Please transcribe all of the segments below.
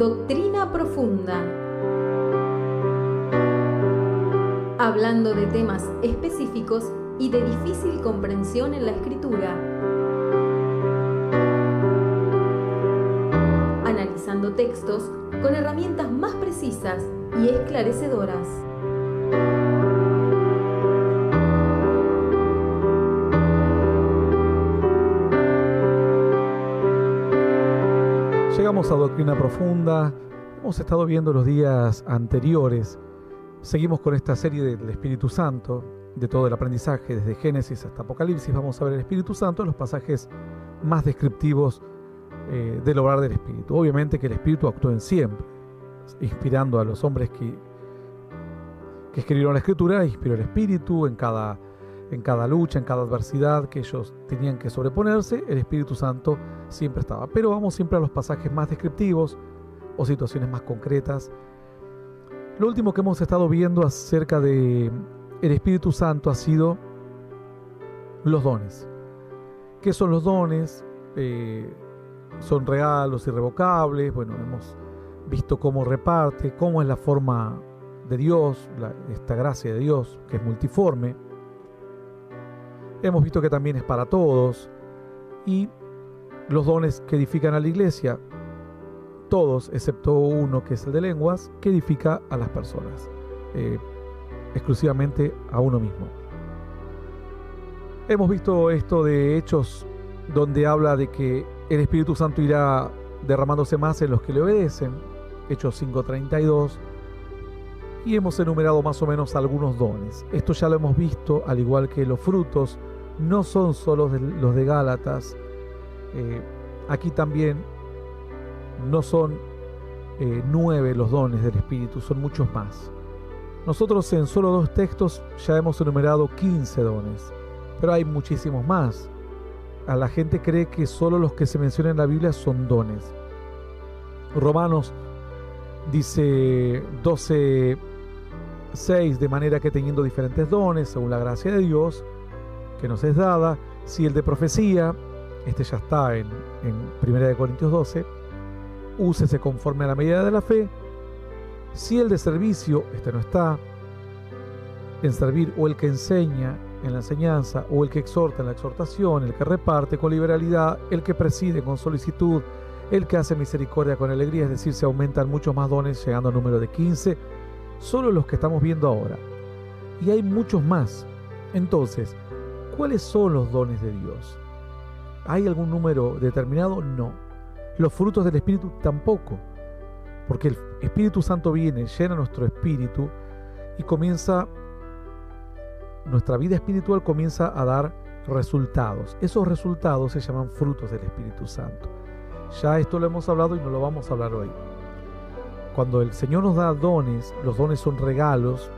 Doctrina Profunda. Hablando de temas específicos y de difícil comprensión en la Escritura. Analizando textos con herramientas más precisas y esclarecedoras. Llegamos a Doctrina Profunda. Hemos estado viendo los días anteriores. Seguimos con esta serie del Espíritu Santo, de todo el aprendizaje, desde Génesis hasta Apocalipsis. Vamos a ver el Espíritu Santo en los pasajes más descriptivos del obrar del Espíritu. Obviamente que el Espíritu actuó en siempre, inspirando a los hombres que escribieron la Escritura. Inspiró el Espíritu en cada lucha, en cada adversidad que ellos tenían que sobreponerse. El Espíritu Santo siempre estaba. Pero vamos siempre a los pasajes más descriptivos o situaciones más concretas. Lo último que hemos estado viendo acerca de el Espíritu Santo ha sido los dones. ¿Qué son los dones? Son regalos irrevocables. Bueno, hemos visto cómo reparte, cómo es la forma de Dios, esta gracia de Dios, que es multiforme. Hemos visto que también es para todos. Y los dones que edifican a la iglesia, todos, excepto uno que es el de lenguas, que edifica a las personas, exclusivamente a uno mismo. Hemos visto esto de Hechos, donde habla de que el Espíritu Santo irá derramándose más en los que le obedecen, Hechos 5:32, y hemos enumerado más o menos algunos dones. Esto ya lo hemos visto, al igual que los frutos, no son solo los de Gálatas. Aquí también no son 9 los dones del Espíritu, son muchos más. Nosotros en solo 2 textos ya hemos enumerado 15 dones, pero hay muchísimos más. A la gente cree que solo los que se mencionan en la Biblia son dones. Romanos dice 12:6, de manera que teniendo diferentes dones, según la gracia de Dios, que nos es dada, si el de profecía, este ya está en 1 Corintios 12, úsese conforme a la medida de la fe. Si el de servicio, este no está, en servir, o el que enseña en la enseñanza, o el que exhorta en la exhortación, el que reparte con liberalidad, el que preside con solicitud, el que hace misericordia con alegría, es decir, se aumentan muchos más dones, llegando al número de 15, solo los que estamos viendo ahora. Y hay muchos más. Entonces, ¿cuáles son los dones de Dios? ¿Hay algún número determinado? No. Los frutos del Espíritu tampoco, porque el Espíritu Santo viene, llena nuestro espíritu y nuestra vida espiritual comienza a dar resultados. Esos resultados se llaman frutos del Espíritu Santo. Ya esto lo hemos hablado y no lo vamos a hablar hoy. Cuando el Señor nos da dones, los dones son regalos,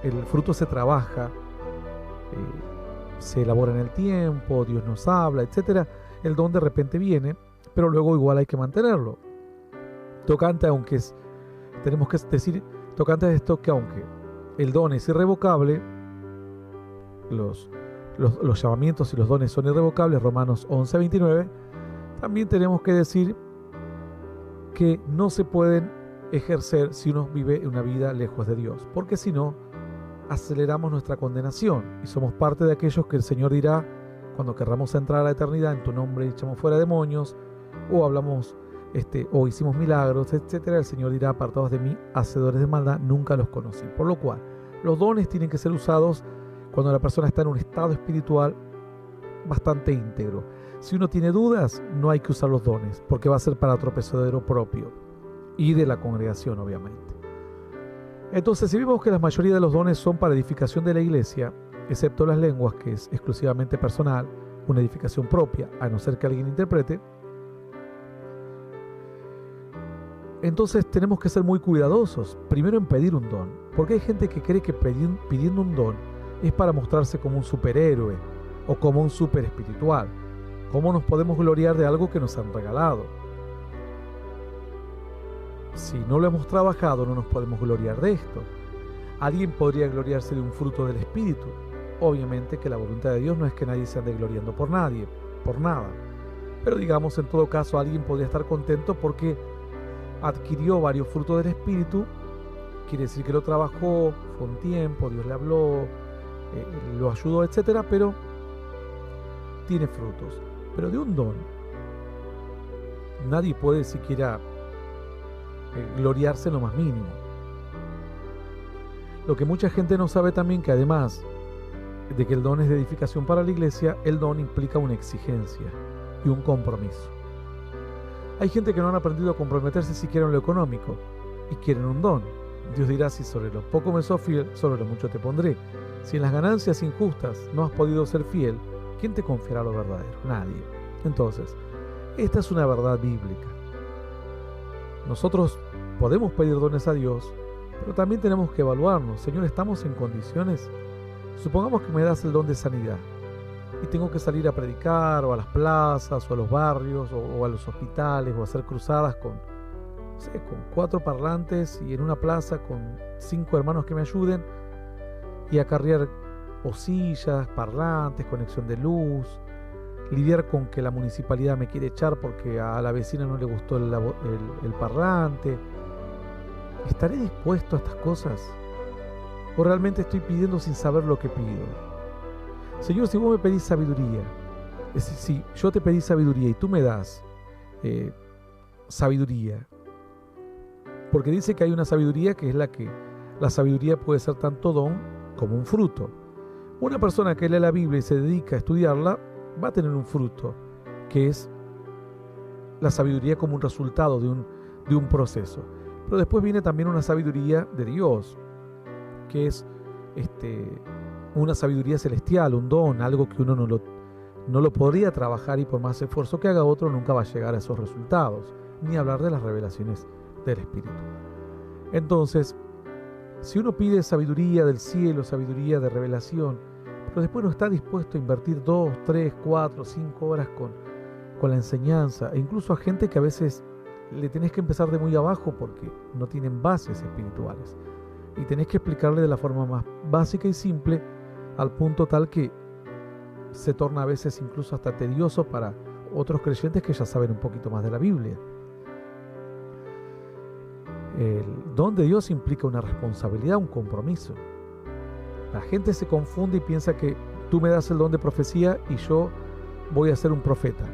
el fruto se trabaja, se elabora en el tiempo, Dios nos habla, etc. El don de repente viene, pero luego igual hay que mantenerlo. Tenemos que decir, tocante a esto, que aunque el don es irrevocable, los llamamientos y los dones son irrevocables, Romanos 11:29, también tenemos que decir que no se pueden ejercer si uno vive una vida lejos de Dios, porque si no, aceleramos nuestra condenación y somos parte de aquellos que el Señor dirá cuando querramos entrar a la eternidad: en tu nombre echamos fuera demonios, o hablamos o hicimos milagros, etcétera. El Señor dirá: apartados de mí, hacedores de maldad, nunca los conocí. Por lo cual, los dones tienen que ser usados cuando la persona está en un estado espiritual bastante íntegro. Si uno tiene dudas, no hay que usar los dones, porque va a ser para tropezadero propio y de la congregación, obviamente. Entonces, si vemos que la mayoría de los dones son para edificación de la iglesia, excepto las lenguas, que es exclusivamente personal, una edificación propia, a no ser que alguien interprete, entonces tenemos que ser muy cuidadosos, primero en pedir un don, porque hay gente que cree que pidiendo un don es para mostrarse como un superhéroe o como un super espiritual. ¿Cómo nos podemos gloriar de algo que nos han regalado? Si no lo hemos trabajado, no nos podemos gloriar de esto. Alguien podría gloriarse de un fruto del Espíritu. Obviamente que la voluntad de Dios no es que nadie se ande gloriando por nada. Pero digamos, en todo caso, alguien podría estar contento porque adquirió varios frutos del Espíritu, quiere decir que lo trabajó, fue un tiempo, Dios le habló, lo ayudó, etcétera, pero tiene frutos. Pero de un don, nadie puede siquiera gloriarse en lo más mínimo. Lo que mucha gente no sabe también, que además de que el don es de edificación para la iglesia, el don implica una exigencia y un compromiso. Hay gente que no han aprendido a comprometerse siquiera en lo económico y quieren un don. Dios dirá: si sobre lo poco me sos fiel, sobre lo mucho te pondré. Si en las ganancias injustas no has podido ser fiel, ¿quién te confiará lo verdadero? Nadie. Entonces, esta es una verdad bíblica. Nosotros podemos pedir dones a Dios, pero también tenemos que evaluarnos. Señor, ¿estamos en condiciones? Supongamos que me das el don de sanidad y tengo que salir a predicar, o a las plazas, o a los barrios, o a los hospitales, o a hacer cruzadas con 4 parlantes, y en una plaza con 5 hermanos que me ayuden, y acarrear sillas, parlantes, conexión de luz, lidiar con que la municipalidad me quiere echar porque a la vecina no le gustó el parlante. ¿Estaré dispuesto a estas cosas? ¿O realmente estoy pidiendo sin saber lo que pido? Señor, si vos me pedís sabiduría, es decir, si yo te pedí sabiduría y tú me das sabiduría, porque dice que hay una sabiduría que es la sabiduría puede ser tanto don como un fruto. Una persona que lee la Biblia y se dedica a estudiarla va a tener un fruto, que es la sabiduría como un resultado de un proceso. Pero después viene también una sabiduría de Dios, que es una sabiduría celestial, un don, algo que uno no lo podría trabajar, y por más esfuerzo que haga otro nunca va a llegar a esos resultados, ni hablar de las revelaciones del Espíritu. Entonces, si uno pide sabiduría del cielo, sabiduría de revelación, pero después no está dispuesto a invertir 2, 3, 4, 5 horas con la enseñanza, e incluso a gente que a veces le tenés que empezar de muy abajo porque no tienen bases espirituales, y tenés que explicarle de la forma más básica y simple, al punto tal que se torna a veces incluso hasta tedioso para otros creyentes que ya saben un poquito más de la Biblia. El don de Dios implica una responsabilidad, un compromiso. La gente se confunde y piensa que tú me das el don de profecía y yo voy a ser un profeta,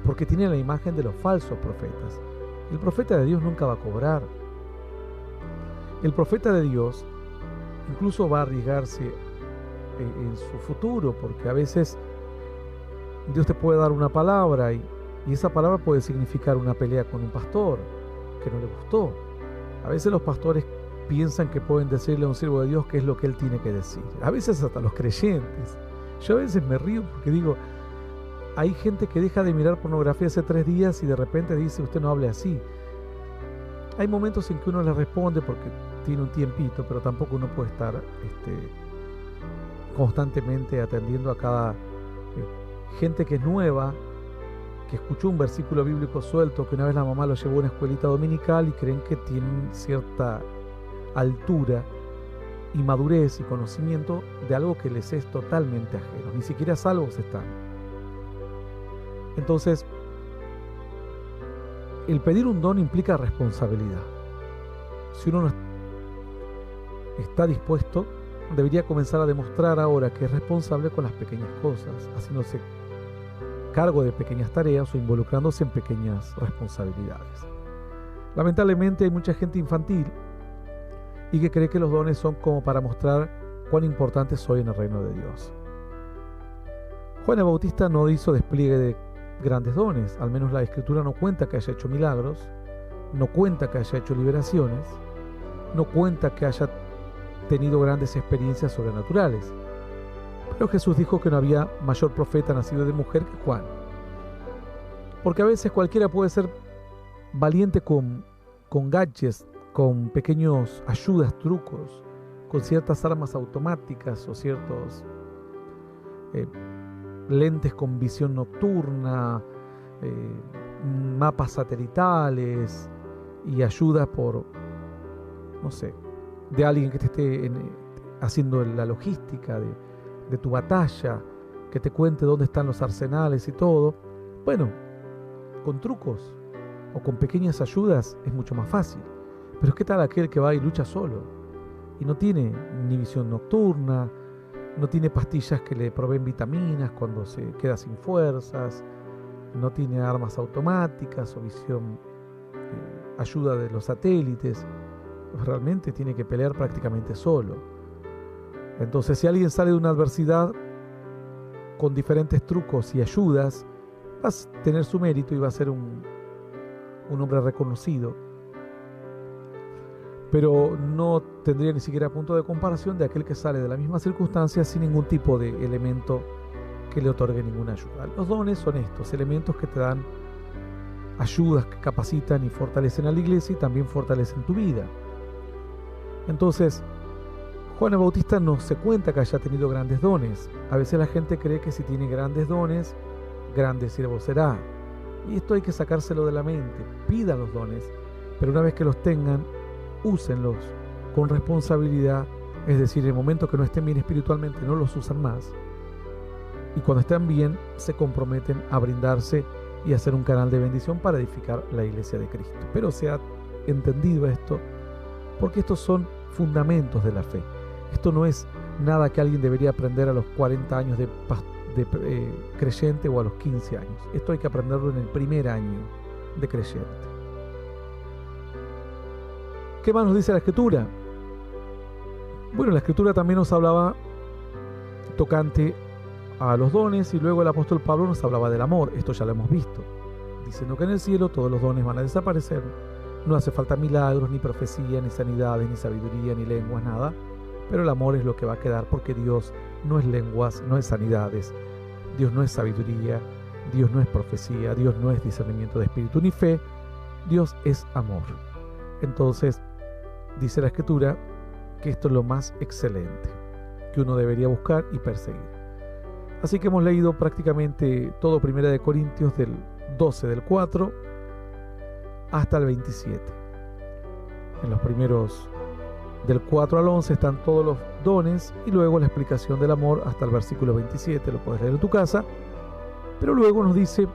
porque tiene la imagen de los falsos profetas. El profeta de Dios nunca va a cobrar. El profeta de Dios incluso va a arriesgarse en su futuro, porque a veces Dios te puede dar una palabra y esa palabra puede significar una pelea con un pastor que no le gustó. A veces los pastores piensan que pueden decirle a un siervo de Dios qué es lo que él tiene que decir. A veces hasta los creyentes. Yo a veces me río porque digo, hay gente que deja de mirar pornografía hace 3 días y de repente dice: usted no hable así. Hay momentos en que uno le responde porque tiene un tiempito, pero tampoco uno puede estar constantemente atendiendo a cada gente que es nueva, que escuchó un versículo bíblico suelto, que una vez la mamá lo llevó a una escuelita dominical y creen que tienen cierta altura y madurez y conocimiento de algo que les es totalmente ajeno. Ni siquiera salvos están. Entonces, el pedir un don implica responsabilidad. Si uno no está dispuesto, debería comenzar a demostrar ahora que es responsable con las pequeñas cosas, haciéndose cargo de pequeñas tareas o involucrándose en pequeñas responsabilidades. Lamentablemente hay mucha gente infantil y que cree que los dones son como para mostrar cuán importante soy en el reino de Dios. Juan el Bautista no hizo despliegue de grandes dones, al menos la Escritura no cuenta que haya hecho milagros, no cuenta que haya hecho liberaciones, no cuenta que haya tenido grandes experiencias sobrenaturales. Pero Jesús dijo que no había mayor profeta nacido de mujer que Juan. Porque a veces cualquiera puede ser valiente con gadgets, con pequeños ayudas, trucos, con ciertas armas automáticas o ciertos lentes con visión nocturna, mapas satelitales y ayudas de alguien que te esté haciendo la logística de tu batalla, que te cuente dónde están los arsenales y todo. Bueno, con trucos, o con pequeñas ayudas es mucho más fácil. Pero ¿qué tal aquel que va y lucha solo? Y no tiene ni visión nocturna, no tiene pastillas que le proveen vitaminas cuando se queda sin fuerzas, no tiene armas automáticas o visión, ayuda de los satélites. Realmente tiene que pelear prácticamente solo. Entonces, si alguien sale de una adversidad con diferentes trucos y ayudas, va a tener su mérito y va a ser un hombre reconocido, pero no tendría ni siquiera punto de comparación de aquel que sale de la misma circunstancia sin ningún tipo de elemento que le otorgue ninguna ayuda. Los dones son estos elementos que te dan ayudas que capacitan y fortalecen a la iglesia y también fortalecen tu vida. Entonces, Juan el Bautista no se cuenta que haya tenido grandes dones. A veces la gente cree que si tiene grandes dones, grande siervo será. Y esto hay que sacárselo de la mente. Pidan los dones, pero una vez que los tengan, úsenlos con responsabilidad. Es decir, en el momento que no estén bien espiritualmente, no los usan más. Y cuando estén bien, se comprometen a brindarse y a ser un canal de bendición para edificar la iglesia de Cristo. Pero se ha entendido esto, porque estos son fundamentos de la fe. Esto no es nada que alguien debería aprender a los 40 años de creyente o a los 15 años. Esto hay que aprenderlo en el primer año de creyente. ¿Qué más nos dice la Escritura? Bueno, la Escritura también nos hablaba tocante a los dones, y luego el apóstol Pablo nos hablaba del amor. Esto ya lo hemos visto, diciendo que en el cielo todos los dones van a desaparecer. No hace falta milagros, ni profecía, ni sanidades, ni sabiduría, ni lenguas, nada. Pero el amor es lo que va a quedar, porque Dios no es lenguas, no es sanidades. Dios no es sabiduría, Dios no es profecía, Dios no es discernimiento de espíritu ni fe. Dios es amor. Entonces, dice la Escritura que esto es lo más excelente que uno debería buscar y perseguir. Así que hemos leído prácticamente todo 1 Corintios del 12, del 4 hasta el 27. En los primeros del 4 al 11 están todos los dones, y luego la explicación del amor hasta el versículo 27, lo puedes leer en tu casa. Pero luego nos dice,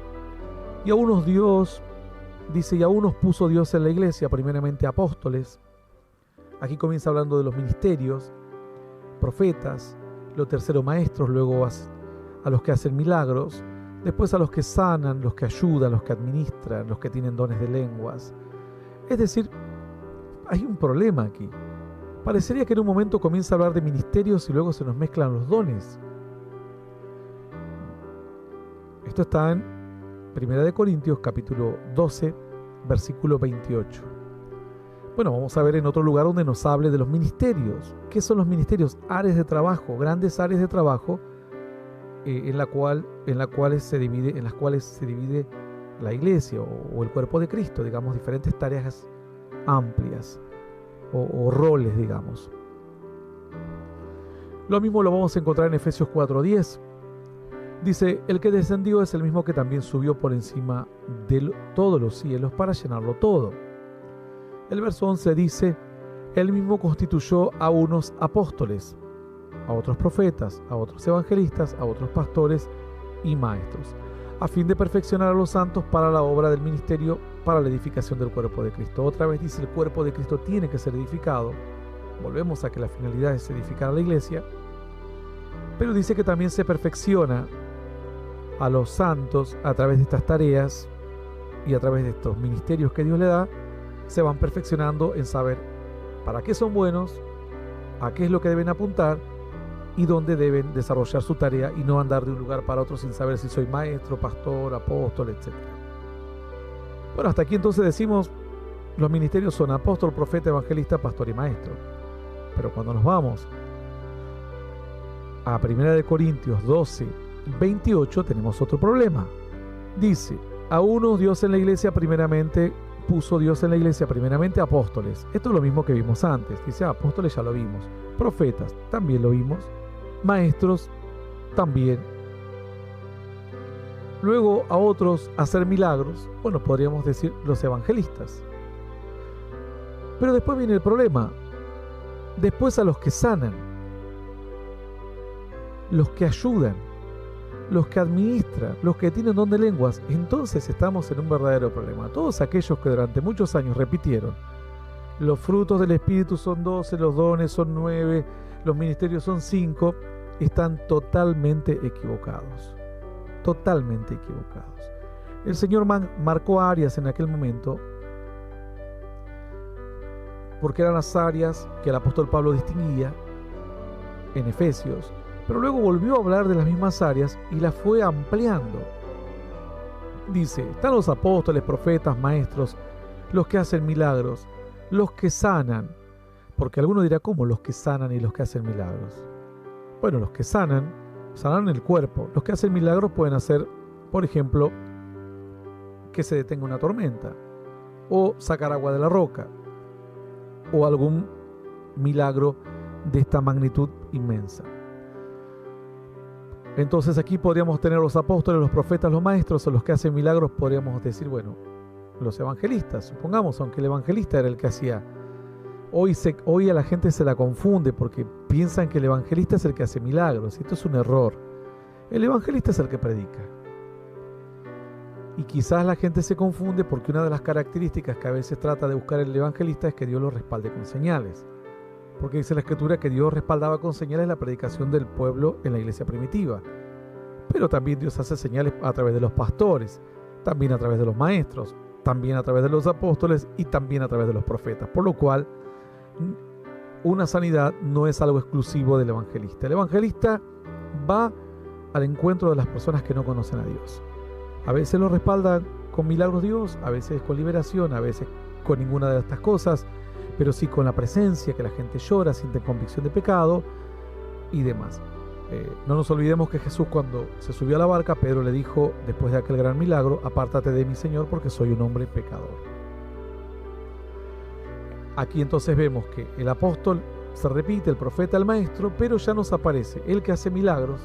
y a unos puso Dios en la iglesia, primeramente apóstoles. Aquí comienza hablando de los ministerios, profetas, lo tercero maestros, luego a los que hacen milagros, después a los que sanan, los que ayudan, los que administran, los que tienen dones de lenguas. Es decir, hay un problema aquí. Parecería que en un momento comienza a hablar de ministerios y luego se nos mezclan los dones. Esto está en 1 Corintios capítulo 12, versículo 28. Bueno, vamos a ver en otro lugar donde nos hable de los ministerios. ¿Qué son los ministerios? Áreas de trabajo, grandes áreas de trabajo en las cuales se divide la iglesia o el cuerpo de Cristo, digamos, diferentes tareas amplias o roles, digamos. Lo mismo lo vamos a encontrar en Efesios 4:10. Dice, el que descendió es el mismo que también subió por encima de todos los cielos para llenarlo todo. El verso 11 dice, él mismo constituyó a unos apóstoles, a otros profetas, a otros evangelistas, a otros pastores y maestros, a fin de perfeccionar a los santos para la obra del ministerio, para la edificación del cuerpo de Cristo. Otra vez dice, el cuerpo de Cristo tiene que ser edificado. Volvemos a que la finalidad es edificar a la iglesia, pero dice que también se perfecciona a los santos a través de estas tareas y a través de estos ministerios que Dios le da. Se van perfeccionando en saber para qué son buenos, a qué es lo que deben apuntar y dónde deben desarrollar su tarea, y no andar de un lugar para otro sin saber si soy maestro, pastor, apóstol, etc. Bueno, hasta aquí entonces decimos, los ministerios son apóstol, profeta, evangelista, pastor y maestro. Pero cuando nos vamos a 1 Corintios 12, 28, tenemos otro problema. Dice, a unos Dios en la iglesia puso Dios en la iglesia primeramente apóstoles. Esto es lo mismo que vimos antes. Dice, apóstoles ya lo vimos. Profetas, también lo vimos. Maestros, también. Luego a otros hacer milagros. Bueno, podríamos decir los evangelistas. Pero después viene el problema. Después a los que sanan, los que ayudan, los que administran, los que tienen don de lenguas. Entonces estamos en un verdadero problema. Todos aquellos que durante muchos años repitieron: los frutos del Espíritu son 12, los dones son 9, los ministerios son 5, están totalmente equivocados. Totalmente equivocados. El Señor marcó áreas en aquel momento, porque eran las áreas que el apóstol Pablo distinguía en Efesios, pero luego volvió a hablar de las mismas áreas y las fue ampliando. Dice: están los apóstoles, profetas, maestros, los que hacen milagros, los que sanan. Porque alguno dirá: ¿cómo los que sanan y los que hacen milagros? Bueno, los que sanan el cuerpo. Los que hacen milagros pueden hacer, por ejemplo, que se detenga una tormenta, o sacar agua de la roca, o algún milagro de esta magnitud inmensa. Entonces aquí podríamos tener los apóstoles, los profetas, los maestros, o los que hacen milagros. Podríamos decir, bueno, los evangelistas, supongamos, aunque el evangelista era el que hacía. Hoy a la gente se la confunde porque piensan que el evangelista es el que hace milagros, y esto es un error. El evangelista es el que predica. Y quizás la gente se confunde porque una de las características que a veces trata de buscar el evangelista es que Dios lo respalde con señales. Porque dice la Escritura que Dios respaldaba con señales la predicación del pueblo en la iglesia primitiva. Pero también Dios hace señales a través de los pastores, también a través de los maestros, también a través de los apóstoles y también a través de los profetas. Por lo cual, una sanidad no es algo exclusivo del evangelista. El evangelista va al encuentro de las personas que no conocen a Dios. A veces lo respalda con milagros Dios, a veces con liberación, a veces con ninguna de estas cosas, pero sí con la presencia, que la gente llora, siente convicción de pecado y demás. No nos olvidemos que Jesús, cuando se subió a la barca, Pedro le dijo, después de aquel gran milagro: apártate de mí, Señor, porque soy un hombre pecador. Aquí entonces vemos que el apóstol se repite, el profeta, el maestro, pero ya nos aparece el que hace milagros,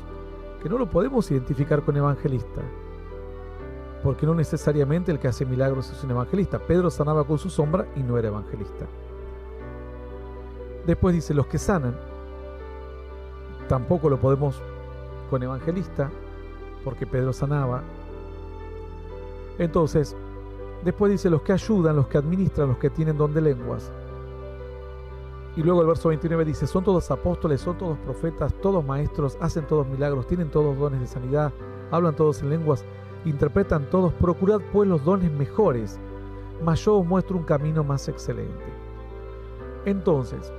que no lo podemos identificar con evangelista, porque no necesariamente el que hace milagros es un evangelista. Pedro sanaba con su sombra y no era evangelista. Después dice: los que sanan, tampoco lo podemos con evangelista, porque Pedro sanaba. Entonces, después dice: los que ayudan, los que administran, los que tienen don de lenguas. Y luego el verso 29 dice: son todos apóstoles, son todos profetas, todos maestros, hacen todos milagros, tienen todos dones de sanidad, hablan todos en lenguas, interpretan todos. Procurad pues los dones mejores, mas yo os muestro un camino más excelente. Entonces,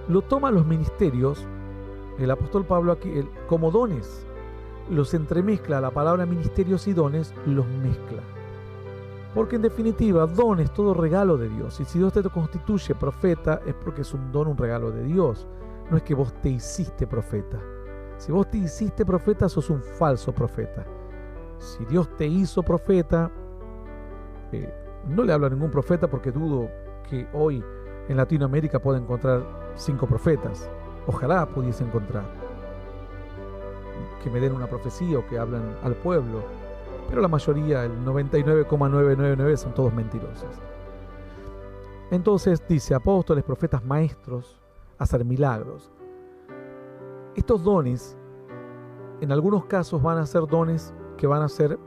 lo toman los ministerios, el apóstol Pablo aquí, como dones. Los entremezcla, la palabra ministerios y dones los mezcla. Porque en definitiva, don es todo regalo de Dios. Y si Dios te constituye profeta, es porque es un don, un regalo de Dios. No es que vos te hiciste profeta. Si vos te hiciste profeta, sos un falso profeta. Si Dios te hizo profeta, no le hablo a ningún profeta, porque dudo que hoy en Latinoamérica pueda encontrar 5 profetas. Ojalá pudiese encontrar que me den una profecía o que hablan al pueblo, pero la mayoría, el 99,999, son todos mentirosos. Entonces dice: apóstoles, profetas, maestros, hacer milagros. Estos dones, en algunos casos, van a ser dones que van a ser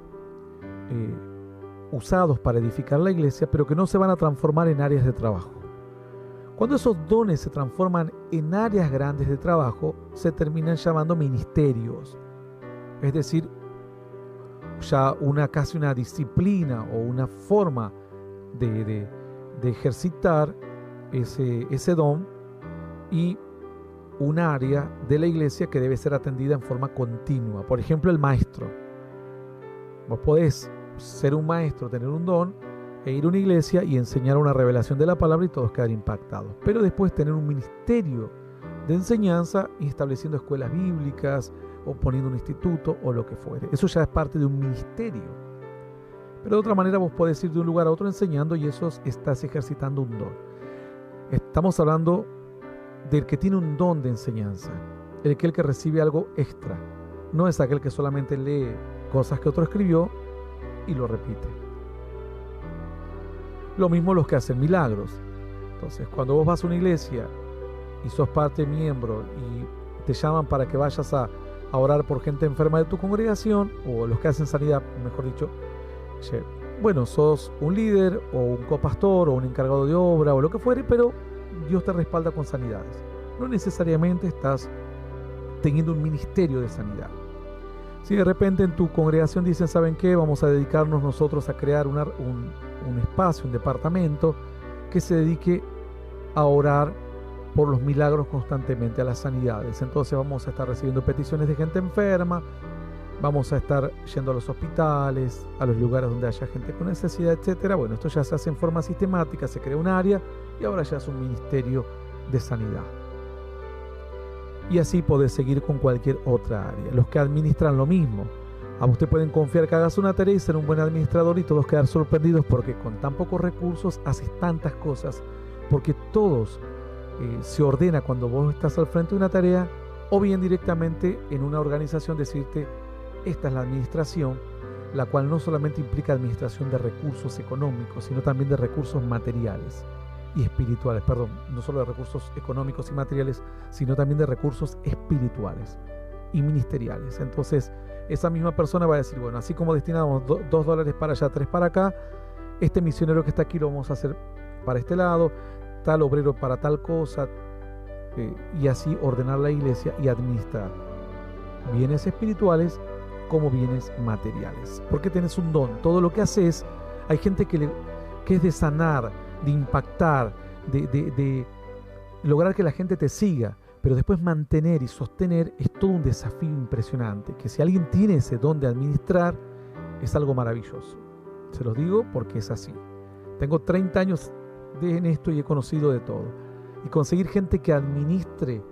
usados para edificar la iglesia, pero que no se van a transformar en áreas de trabajo. Cuando esos dones se transforman en áreas grandes de trabajo, se terminan llamando ministerios. Es decir, ya casi una disciplina o una forma de ejercitar ese don, y un área de la iglesia que debe ser atendida en forma continua. Por ejemplo, el maestro. Vos podés ser un maestro, tener un don, e ir a una iglesia y enseñar una revelación de la palabra y todos quedar impactados. Pero después tener un ministerio de enseñanza y estableciendo escuelas bíblicas o poniendo un instituto o lo que fuere. Eso ya es parte de un ministerio. Pero de otra manera vos podés ir de un lugar a otro enseñando, y eso estás ejercitando un don. Estamos hablando del que tiene un don de enseñanza, el que recibe algo extra. No es aquel que solamente lee cosas que otro escribió y lo repite. Lo mismo los que hacen milagros. Entonces, cuando vos vas a una iglesia y sos parte miembro y te llaman para que vayas a a orar por gente enferma de tu congregación, o los que hacen sanidad, mejor dicho. Bueno, sos un líder o un copastor o un encargado de obra o lo que fuere, pero Dios te respalda con sanidades. No necesariamente estás teniendo un ministerio de sanidad. Si de repente en tu congregación dicen, ¿saben qué? Vamos a dedicarnos nosotros a crear un espacio, un departamento que se dedique a orar por los milagros constantemente, a las sanidades. Entonces vamos a estar recibiendo peticiones de gente enferma, vamos a estar yendo a los hospitales, a los lugares donde haya gente con necesidad, etc. Bueno, esto ya se hace en forma sistemática, se crea un área y ahora ya es un ministerio de sanidad. Y así podés seguir con cualquier otra área. Los que administran lo mismo. A usted pueden confiar que hagas una tarea y ser un buen administrador y todos quedar sorprendidos porque con tan pocos recursos haces tantas cosas, porque todos se ordena cuando vos estás al frente de una tarea, o bien directamente en una organización decirte, esta es la administración, la cual no solamente implica administración de recursos económicos, sino también de recursos materiales y espirituales, perdón, no solo de recursos económicos y materiales, sino también de recursos espirituales y ministeriales. Entonces, esa misma persona va a decir, bueno, así como destinamos $2 para allá, 3 para acá, este misionero que está aquí lo vamos a hacer para este lado, tal obrero para tal cosa, y así ordenar la iglesia y administrar bienes espirituales como bienes materiales. Porque tenés un don, todo lo que haces, hay gente que es de sanar, de impactar, de lograr que la gente te siga, pero después mantener y sostener es todo un desafío impresionante, que si alguien tiene ese don de administrar, es algo maravilloso. Se los digo porque es así. Tengo 30 años en esto y he conocido de todo. Y conseguir gente que administre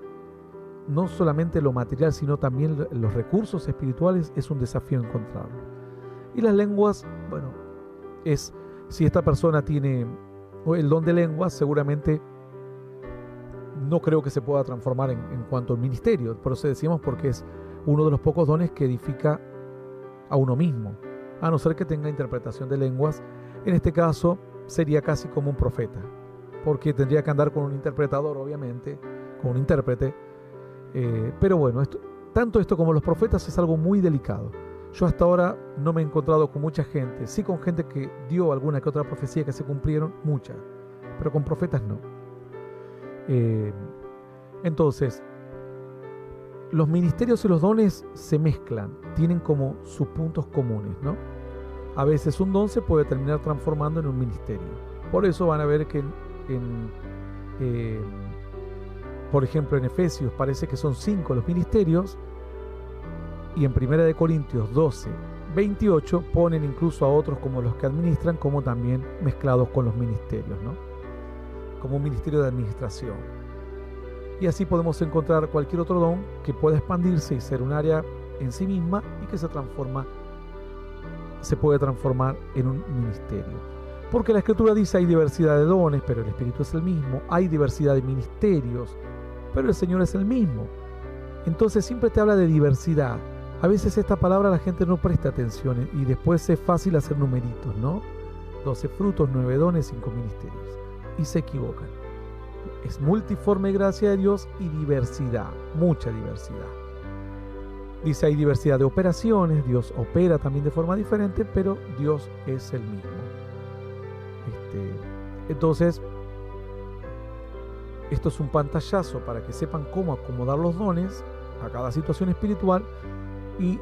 no solamente lo material, sino también los recursos espirituales es un desafío encontrarlo. Y las lenguas, bueno, si esta persona tiene el don de lenguas, seguramente no creo que se pueda transformar en cuanto al ministerio. Por eso decimos, porque es uno de los pocos dones que edifica a uno mismo, a no ser que tenga interpretación de lenguas. En este caso sería casi como un profeta, porque tendría que andar con un interpretador, obviamente, con un intérprete. Pero bueno, tanto esto como los profetas es algo muy delicado. Yo hasta ahora no me he encontrado con mucha gente, sí con gente que dio alguna que otra profecía que se cumplieron, muchas, pero con profetas no. Entonces, los ministerios y los dones se mezclan, tienen como sus puntos comunes, ¿no? A veces un don se puede terminar transformando en un ministerio. Por eso van a ver que por ejemplo, en Efesios parece que son 5 los ministerios, y en 1 Corintios 12, 28 ponen incluso a otros como los que administran, como también mezclados con los ministerios, ¿no? Como un ministerio de administración. Y así podemos encontrar cualquier otro don que pueda expandirse y ser un área en sí misma y que se puede transformar en un ministerio. Porque la Escritura dice hay diversidad de dones, pero el Espíritu es el mismo. Hay diversidad de ministerios, pero el Señor es el mismo. Entonces siempre te habla de diversidad. A veces esta palabra la gente no presta atención y después es fácil hacer numeritos, ¿no? 12 frutos, 9 dones, 5 ministerios. Y se equivocan. Es multiforme gracia de Dios y diversidad, mucha diversidad. Dice hay diversidad de operaciones, Dios opera también de forma diferente, pero Dios es el mismo. Entonces, esto es un pantallazo para que sepan cómo acomodar los dones a cada situación espiritual y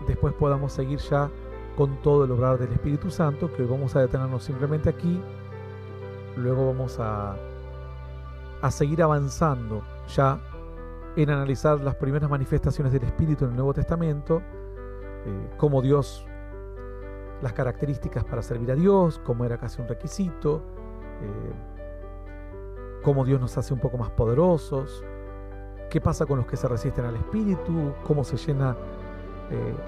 después podamos seguir ya con todo el obrar del Espíritu Santo, que hoy vamos a detenernos simplemente aquí. Luego vamos a seguir avanzando ya en analizar las primeras manifestaciones del Espíritu en el Nuevo Testamento, cómo Dios, las características para servir a Dios, cómo era casi un requisito, cómo Dios nos hace un poco más poderosos, qué pasa con los que se resisten al Espíritu, cómo se llena,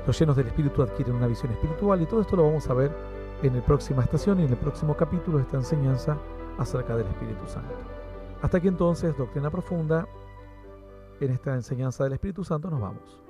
los llenos del Espíritu adquieren una visión espiritual, y todo esto lo vamos a ver en la próxima estación y en el próximo capítulo de esta enseñanza acerca del Espíritu Santo. Hasta aquí entonces, Doctrina Profunda. En esta enseñanza del Espíritu Santo nos vamos.